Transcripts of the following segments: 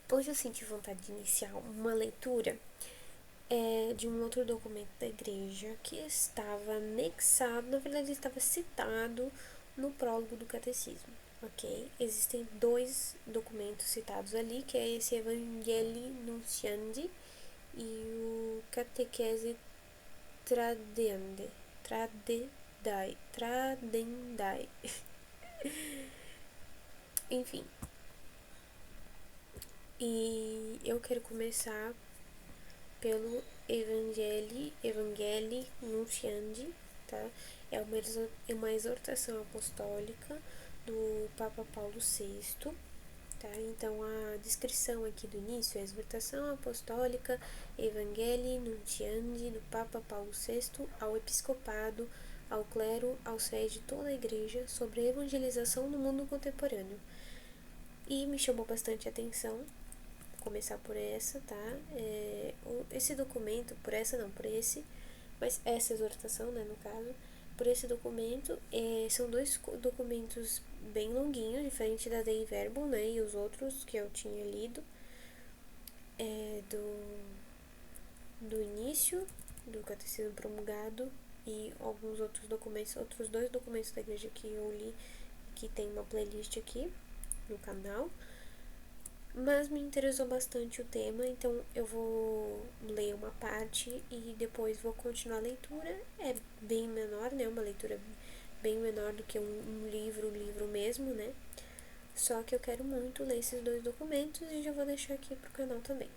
Hoje eu senti vontade de iniciar uma leitura de um outro documento da igreja que estava anexado, na verdade estava citado no prólogo do catecismo, ok? Existem dois documentos citados ali, que é esse Evangelii Nunciandi e o Catechese Tradendai. Enfim, e eu quero começar pelo Evangelii Nunciandi, tá? É uma exortação apostólica do Papa Paulo VI, tá? Então, a descrição aqui do início é a exortação apostólica Evangelii Nunciandi do Papa Paulo VI ao episcopado, ao clero, aos fiéis de toda a igreja sobre a evangelização no mundo contemporâneo. E me chamou bastante a atenção começar por essa, tá? Esse documento, por esse, mas essa exortação, né, no caso, por esse documento, são dois documentos bem longuinhos, diferente da Dei Verbum, né, e os outros que eu tinha lido, do início do Catecismo Promulgado e alguns outros documentos, outros dois documentos da igreja que eu li, que tem uma playlist aqui no canal. Mas me interessou bastante o tema, então eu vou ler uma parte e depois vou continuar a leitura. É bem menor, né? Uma leitura bem menor do que um livro mesmo, né? Só que eu quero muito ler esses dois documentos e já vou deixar aqui pro canal também.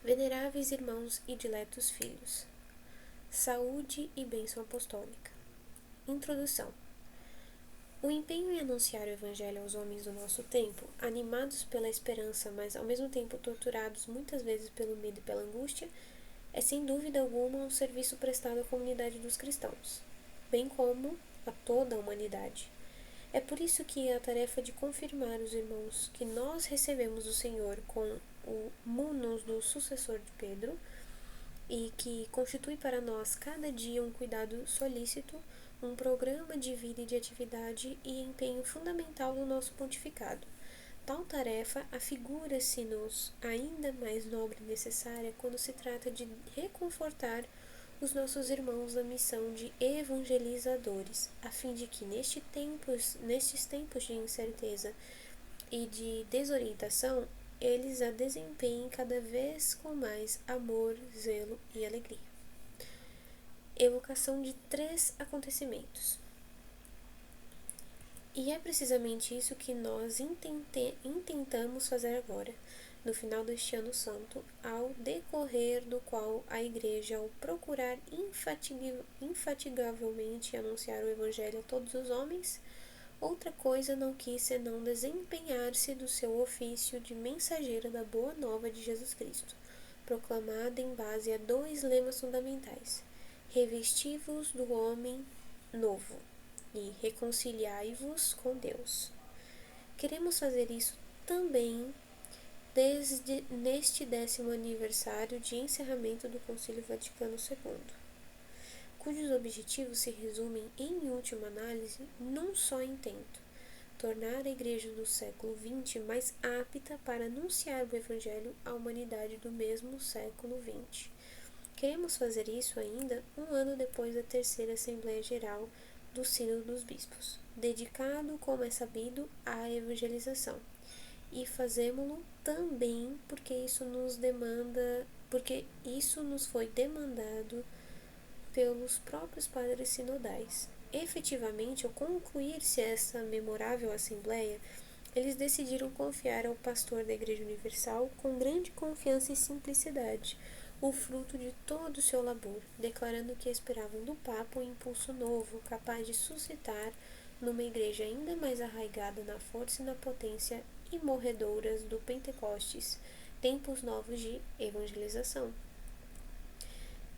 Veneráveis irmãos e diletos filhos, saúde e bênção apostólica. Introdução. O empenho em anunciar o Evangelho aos homens do nosso tempo, animados pela esperança, mas ao mesmo tempo torturados muitas vezes pelo medo e pela angústia, é sem dúvida alguma um serviço prestado à comunidade dos cristãos, bem como a toda a humanidade. É por isso que a tarefa de confirmar os irmãos que nós recebemos do Senhor com o munus do sucessor de Pedro, e que constitui para nós cada dia um cuidado solícito, um programa de vida e de atividade e empenho fundamental no nosso pontificado. Tal tarefa afigura-se-nos ainda mais nobre e necessária quando se trata de reconfortar os nossos irmãos na missão de evangelizadores, a fim de que nestes tempos de incerteza e de desorientação, eles a desempenhem cada vez com mais amor, zelo e alegria. Evocação de 3 acontecimentos. E é precisamente isso que nós intentamos fazer agora, no final deste ano santo, ao decorrer do qual a Igreja, ao procurar infatigavelmente anunciar o Evangelho a todos os homens, outra coisa não quis senão desempenhar-se do seu ofício de mensageira da boa nova de Jesus Cristo, proclamada em base a 2 lemas fundamentais: revesti-vos do homem novo e reconciliai-vos com Deus. Queremos fazer isso também neste 10º aniversário de encerramento do Concílio Vaticano II, cujos objetivos se resumem, em última análise, num só intento: tornar a Igreja do século XX mais apta para anunciar o Evangelho à humanidade do mesmo século XX. Queremos fazer isso ainda um ano depois da terceira Assembleia Geral do Sínodo dos Bispos, dedicado, como é sabido, à evangelização. E fazemo-lo também porque isso nos foi demandado pelos próprios padres sinodais. Efetivamente, ao concluir-se essa memorável assembleia, eles decidiram confiar ao pastor da Igreja Universal, com grande confiança e simplicidade, o fruto de todo o seu labor, declarando que esperavam do Papa um impulso novo, capaz de suscitar, numa igreja ainda mais arraigada na força e na potência imorredouras do Pentecostes, tempos novos de evangelização.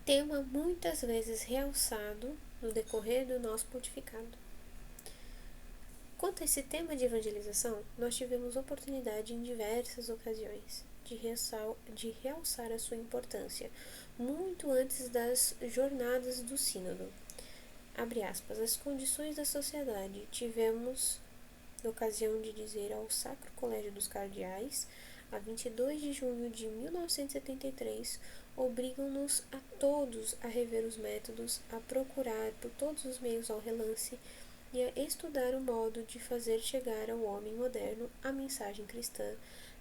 Tema muitas vezes realçado no decorrer do nosso pontificado. Quanto a esse tema de evangelização, nós tivemos oportunidade em diversas ocasiões de realçar a sua importância, muito antes das jornadas do sínodo. Abre aspas, as condições da sociedade. Tivemos ocasião de dizer ao Sacro Colégio dos Cardeais, a 22 de junho de 1973, obrigam-nos a todos a rever os métodos, a procurar por todos os meios ao relance e a estudar o modo de fazer chegar ao homem moderno a mensagem cristã,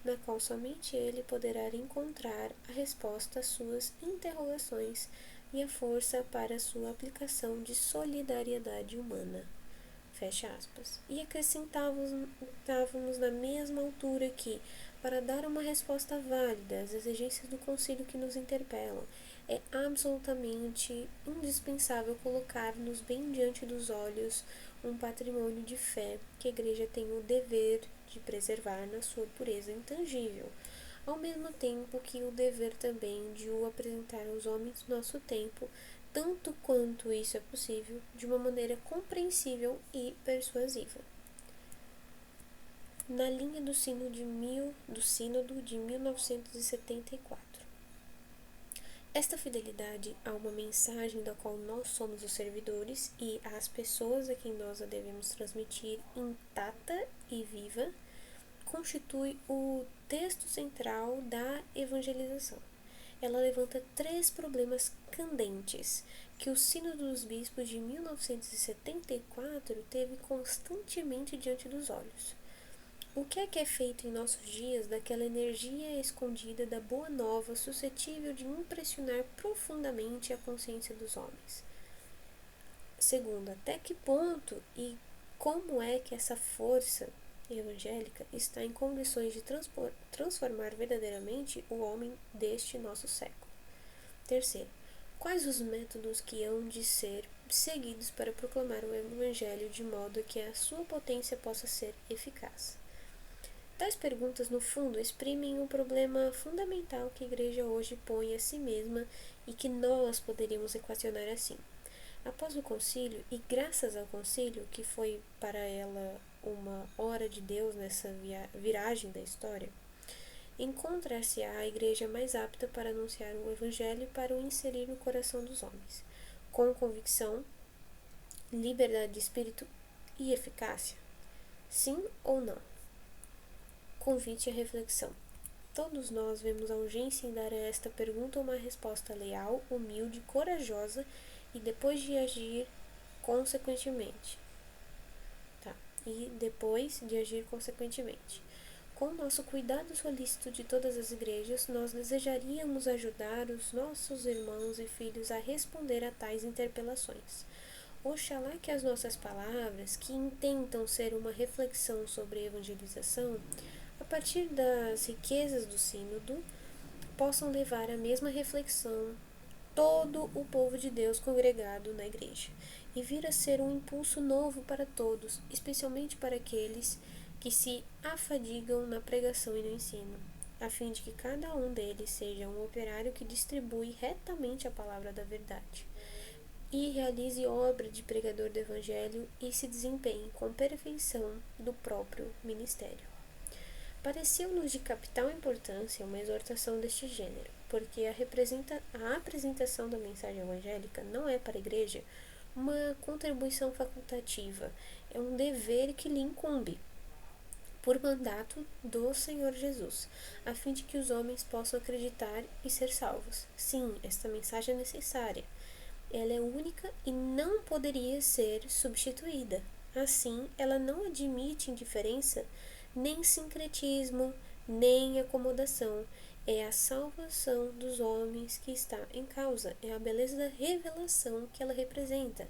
na qual somente ele poderá encontrar a resposta às suas interrogações e a força para a sua aplicação de solidariedade humana. Fecha aspas. E acrescentávamos na mesma altura que, para dar uma resposta válida às exigências do concílio que nos interpelam, é absolutamente indispensável colocar-nos bem diante dos olhos um patrimônio de fé que a Igreja tem o dever de preservar na sua pureza intangível, ao mesmo tempo que o dever também de o apresentar aos homens do nosso tempo, tanto quanto isso é possível, de uma maneira compreensível e persuasiva. Na linha do Sínodo de 1974. Esta fidelidade a uma mensagem da qual nós somos os servidores e às pessoas a quem nós a devemos transmitir intacta e viva, constitui o texto central da evangelização. Ela levanta 3 problemas candentes que o Sínodo dos Bispos de 1974 teve constantemente diante dos olhos. O que é feito em nossos dias daquela energia escondida da boa nova suscetível de impressionar profundamente a consciência dos homens? Segundo, até que ponto e como é que essa força evangélica está em condições de transformar verdadeiramente o homem deste nosso século? Terceiro, quais os métodos que hão de ser seguidos para proclamar o Evangelho de modo que a sua potência possa ser eficaz? Tais perguntas, no fundo, exprimem um problema fundamental que a Igreja hoje põe a si mesma e que nós poderíamos equacionar assim. Após o concílio, e graças ao concílio, que foi para ela uma hora de Deus nessa viragem da história, encontrar-se-á a Igreja mais apta para anunciar o Evangelho e para o inserir no coração dos homens, com convicção, liberdade de espírito e eficácia? Sim ou não? Convite à reflexão. Todos nós vemos a urgência em dar a esta pergunta uma resposta leal, humilde, corajosa e depois de agir consequentemente. Com o nosso cuidado solícito de todas as igrejas, nós desejaríamos ajudar os nossos irmãos e filhos a responder a tais interpelações. Oxalá que as nossas palavras, que intentam ser uma reflexão sobre a evangelização, a partir das riquezas do sínodo, possam levar à mesma reflexão todo o povo de Deus congregado na igreja, e vir a ser um impulso novo para todos, especialmente para aqueles que se afadigam na pregação e no ensino, a fim de que cada um deles seja um operário que distribui retamente a palavra da verdade, e realize obra de pregador do Evangelho e se desempenhe com perfeição do próprio ministério. Pareceu-nos de capital importância uma exortação deste gênero, porque a apresentação da mensagem evangélica não é para a Igreja uma contribuição facultativa, é um dever que lhe incumbe, por mandato do Senhor Jesus, a fim de que os homens possam acreditar e ser salvos. Sim, esta mensagem é necessária. Ela é única e não poderia ser substituída. Assim, ela não admite indiferença, nem sincretismo, nem acomodação. É a salvação dos homens que está em causa, é a beleza da revelação que ela representa.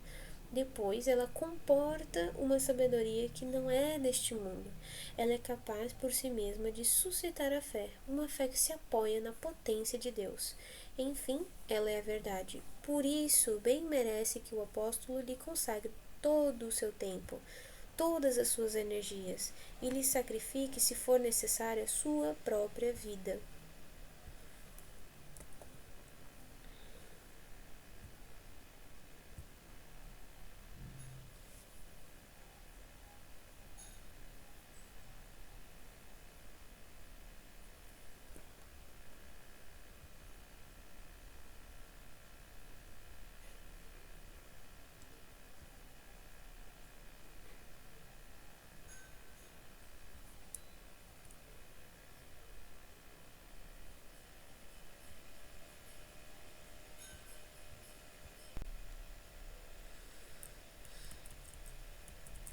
Depois, ela comporta uma sabedoria que não é deste mundo. Ela é capaz por si mesma de suscitar a fé, uma fé que se apoia na potência de Deus. Enfim, ela é a verdade. Por isso, bem merece que o apóstolo lhe consagre todo o seu tempo, todas as suas energias, e lhe sacrifique, se for necessário, a sua própria vida.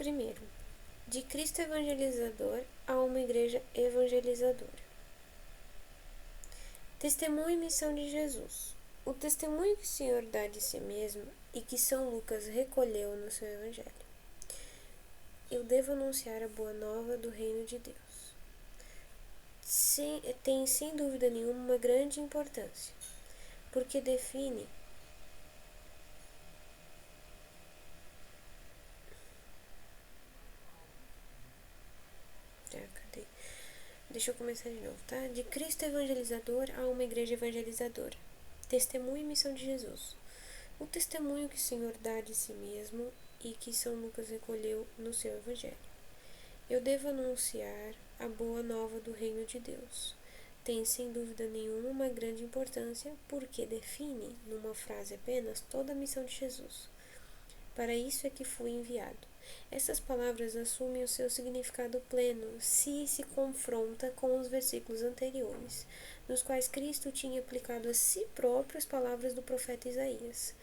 Primeiro, de Cristo evangelizador a uma igreja evangelizadora. Testemunho e missão de Jesus. O testemunho que o Senhor dá de si mesmo e que São Lucas recolheu no seu evangelho. Eu devo anunciar a boa nova do reino de Deus. Tem sem dúvida nenhuma uma grande importância, porque define Deixa eu começar de novo, tá? De Cristo evangelizador a uma igreja evangelizadora. Testemunho e missão de Jesus. O testemunho que o Senhor dá de si mesmo e que São Lucas recolheu no seu evangelho. Eu devo anunciar a boa nova do reino de Deus. Tem sem dúvida nenhuma uma grande importância porque define, numa frase apenas, toda a missão de Jesus. Para isso é que fui enviado. Essas palavras assumem o seu significado pleno se confronta com os versículos anteriores, nos quais Cristo tinha aplicado a si próprio as palavras do profeta Isaías.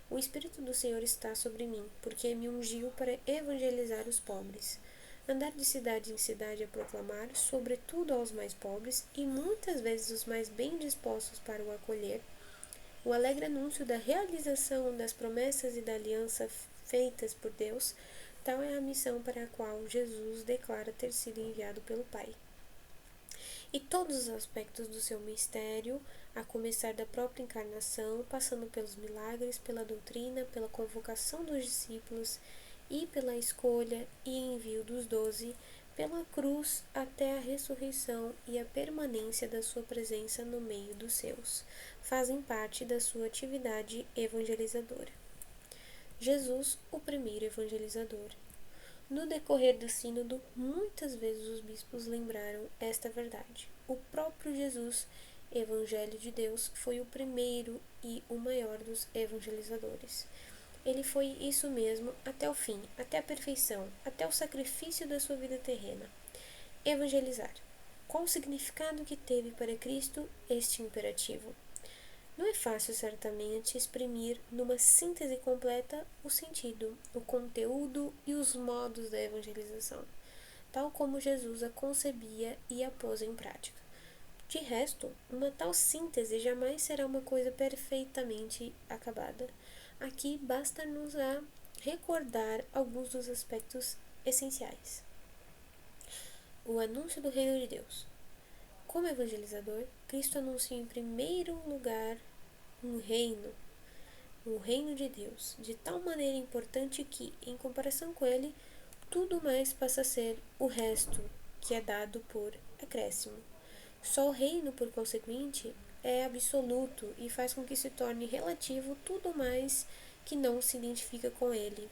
O Espírito do Senhor está sobre mim, porque me ungiu para evangelizar os pobres, andar de cidade em cidade a proclamar, sobretudo aos mais pobres e muitas vezes os mais bem dispostos para o acolher, o alegre anúncio da realização das promessas e da aliança feitas por Deus. Tal é a missão para a qual Jesus declara ter sido enviado pelo Pai. E todos os aspectos do seu mistério, a começar da própria encarnação, passando pelos milagres, pela doutrina, pela convocação dos discípulos e pela escolha e envio dos 12, pela cruz até a ressurreição e a permanência da sua presença no meio dos seus, fazem parte da sua atividade evangelizadora. Jesus, o primeiro evangelizador. No decorrer do sínodo, muitas vezes os bispos lembraram esta verdade. O próprio Jesus, Evangelho de Deus, foi o primeiro e o maior dos evangelizadores. Ele foi isso mesmo até o fim, até a perfeição, até o sacrifício da sua vida terrena. Evangelizar. Qual o significado que teve para Cristo este imperativo? Não é fácil, certamente, exprimir numa síntese completa o sentido, o conteúdo e os modos da evangelização, tal como Jesus a concebia e a pôs em prática. De resto, uma tal síntese jamais será uma coisa perfeitamente acabada. Aqui basta-nos a recordar alguns dos aspectos essenciais. O anúncio do reino de Deus. Como evangelizador, Cristo anuncia em primeiro lugar o reino de Deus, de tal maneira importante que, em comparação com ele, tudo mais passa a ser o resto que é dado por acréscimo. Só o reino, por conseguinte, é absoluto e faz com que se torne relativo tudo mais que não se identifica com ele.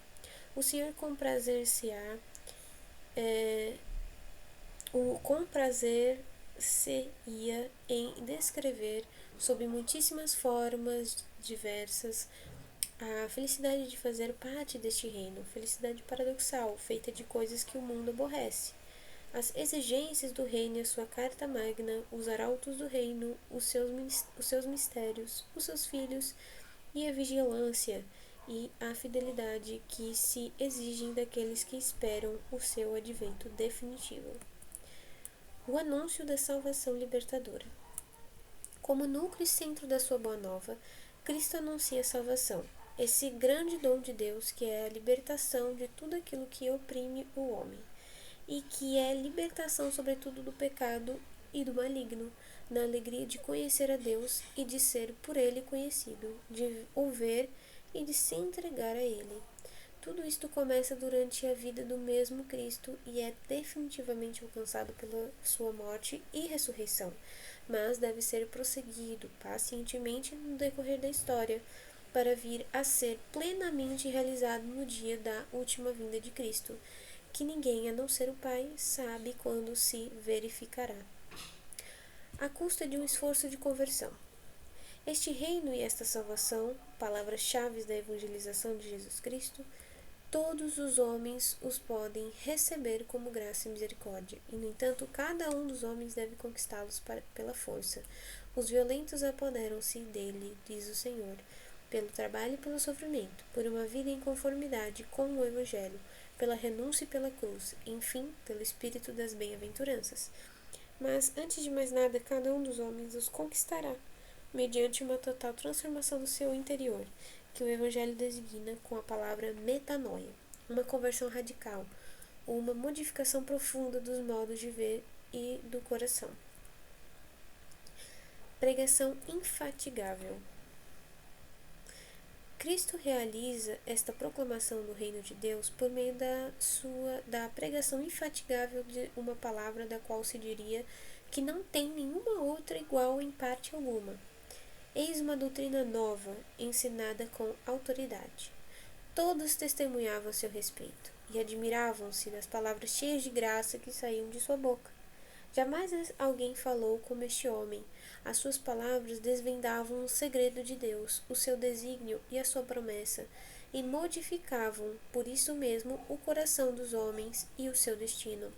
O Senhor comprazer-se-á se-ia em descrever, sob muitíssimas formas diversas, a felicidade de fazer parte deste reino, felicidade paradoxal, feita de coisas que o mundo aborrece. As exigências do reino e a sua carta magna, os arautos do reino, os seus mistérios, os seus filhos, e a vigilância e a fidelidade que se exigem daqueles que esperam o seu advento definitivo. O anúncio da salvação libertadora. Como núcleo e centro da sua boa nova, Cristo anuncia a salvação, esse grande dom de Deus que é a libertação de tudo aquilo que oprime o homem, e que é libertação sobretudo do pecado e do maligno, na alegria de conhecer a Deus e de ser por ele conhecido, de o ver e de se entregar a ele. Tudo isto começa durante a vida do mesmo Cristo e é definitivamente alcançado pela sua morte e ressurreição, mas deve ser prosseguido pacientemente no decorrer da história, para vir a ser plenamente realizado no dia da última vinda de Cristo, que ninguém, a não ser o Pai, sabe quando se verificará. À custa de um esforço de conversão. Este reino e esta salvação, palavras-chave da evangelização de Jesus Cristo, todos os homens os podem receber como graça e misericórdia, e, no entanto, cada um dos homens deve conquistá-los pela força. Os violentos apoderam-se dele, diz o Senhor, pelo trabalho e pelo sofrimento, por uma vida em conformidade com o Evangelho, pela renúncia e pela cruz, e, enfim, pelo espírito das bem-aventuranças. Mas, antes de mais nada, cada um dos homens os conquistará, mediante uma total transformação do seu interior, que o Evangelho designa com a palavra metanoia, uma conversão radical, ou uma modificação profunda dos modos de ver e do coração. Pregação infatigável. Cristo realiza esta proclamação do reino de Deus por meio da pregação infatigável de uma palavra da qual se diria que não tem nenhuma outra igual em parte alguma. Eis uma doutrina nova, ensinada com autoridade. Todos testemunhavam a seu respeito e admiravam-se das palavras cheias de graça que saíam de sua boca. Jamais alguém falou como este homem. As suas palavras desvendavam o segredo de Deus, o seu desígnio e a sua promessa, e modificavam, por isso mesmo, o coração dos homens e o seu destino.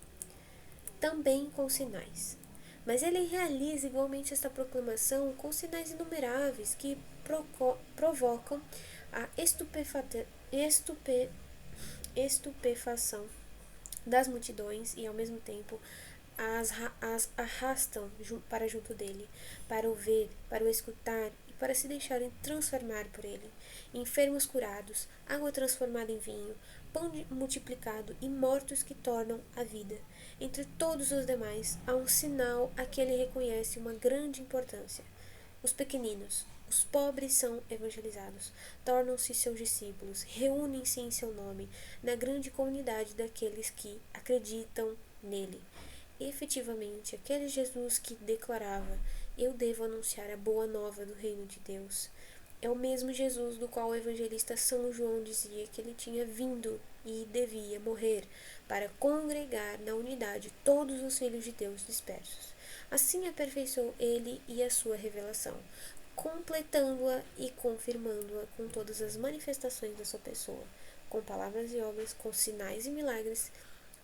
Também com sinais. Mas ele realiza igualmente esta proclamação com sinais inumeráveis que provocam a estupefação das multidões e, ao mesmo tempo, as arrastam para junto dele, para o ver, para o escutar e para se deixarem transformar por ele. Enfermos curados, água transformada em vinho, pão multiplicado e mortos que tornam a vida. Entre todos os demais, há um sinal a que ele reconhece uma grande importância. Os pequeninos, os pobres são evangelizados, tornam-se seus discípulos, reúnem-se em seu nome, na grande comunidade daqueles que acreditam nele. Efetivamente, aquele Jesus que declarava: eu devo anunciar a boa nova do reino de Deus, é o mesmo Jesus do qual o evangelista São João dizia que ele tinha vindo e devia morrer para congregar na unidade todos os filhos de Deus dispersos. Assim aperfeiçoou ele e a sua revelação, completando-a e confirmando-a com todas as manifestações da sua pessoa, com palavras e obras, com sinais e milagres,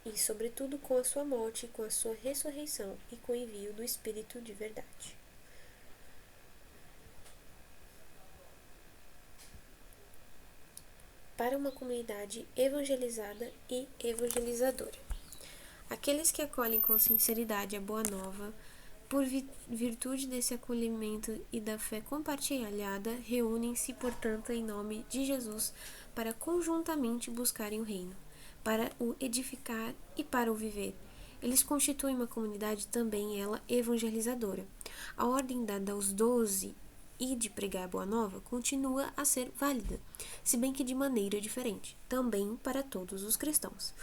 e, sobretudo, com a sua morte, com a sua ressurreição e com o envio do Espírito de verdade. Para uma comunidade evangelizada e evangelizadora. Aqueles que acolhem com sinceridade a boa nova, por virtude desse acolhimento e da fé compartilhada, reúnem-se, portanto, em nome de Jesus, para conjuntamente buscarem o reino, para o edificar e para o viver. Eles constituem uma comunidade também ela evangelizadora. A ordem dada aos 12 e de pregar a boa nova continua a ser válida, se bem que de maneira diferente, também para todos os cristãos.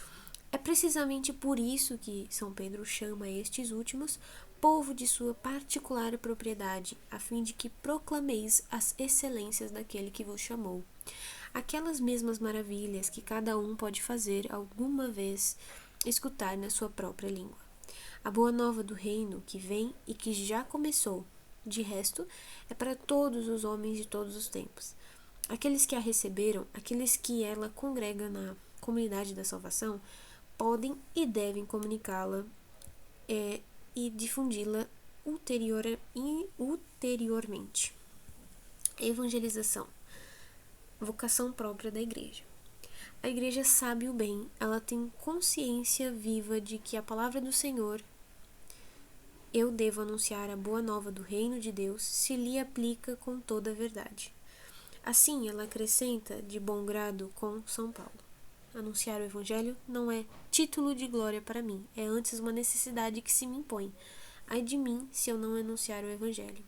É precisamente por isso que São Pedro chama estes últimos povo de sua particular propriedade, a fim de que proclameis as excelências daquele que vos chamou. Aquelas mesmas maravilhas que cada um pode fazer alguma vez escutar na sua própria língua. A boa nova do reino que vem e que já começou, de resto, é para todos os homens de todos os tempos. Aqueles que a receberam, aqueles que ela congrega na comunidade da salvação, podem e devem comunicá-la e difundi-la ulteriormente. Evangelização. Vocação própria da Igreja. A Igreja sabe o bem, ela tem consciência viva de que a palavra do Senhor, eu devo anunciar a boa nova do reino de Deus, se lhe aplica com toda a verdade. Assim, ela acrescenta de bom grado com São Paulo: anunciar o Evangelho não é título de glória para mim, é antes uma necessidade que se me impõe. Ai de mim se eu não anunciar o Evangelho.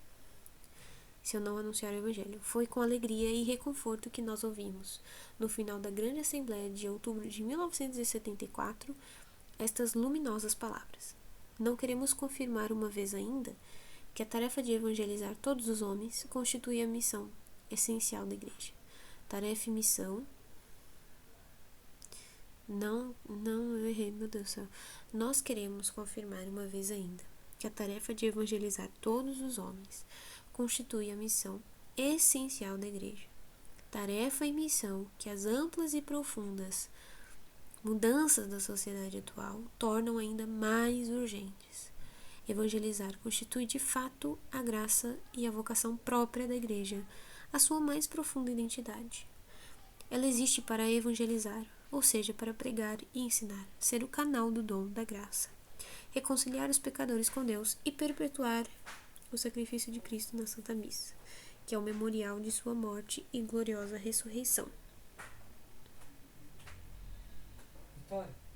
Foi com alegria e reconforto que nós ouvimos, no final da grande Assembleia de outubro de 1974, estas luminosas palavras. Não queremos confirmar uma vez ainda que a tarefa de evangelizar todos os homens constitui a missão essencial da Igreja. Tarefa e missão. Não, eu errei, meu Deus do céu. Nós queremos confirmar uma vez ainda que a tarefa de evangelizar todos os homens constitui a missão essencial da Igreja. Tarefa e missão que as amplas e profundas mudanças da sociedade atual tornam ainda mais urgentes. Evangelizar constitui de fato a graça e a vocação própria da Igreja, a sua mais profunda identidade. Ela existe para evangelizar, ou seja, para pregar e ensinar, ser o canal do dom da graça, reconciliar os pecadores com Deus e perpetuar o sacrifício de Cristo na Santa Missa, que é o memorial de sua morte e gloriosa ressurreição. Vitória.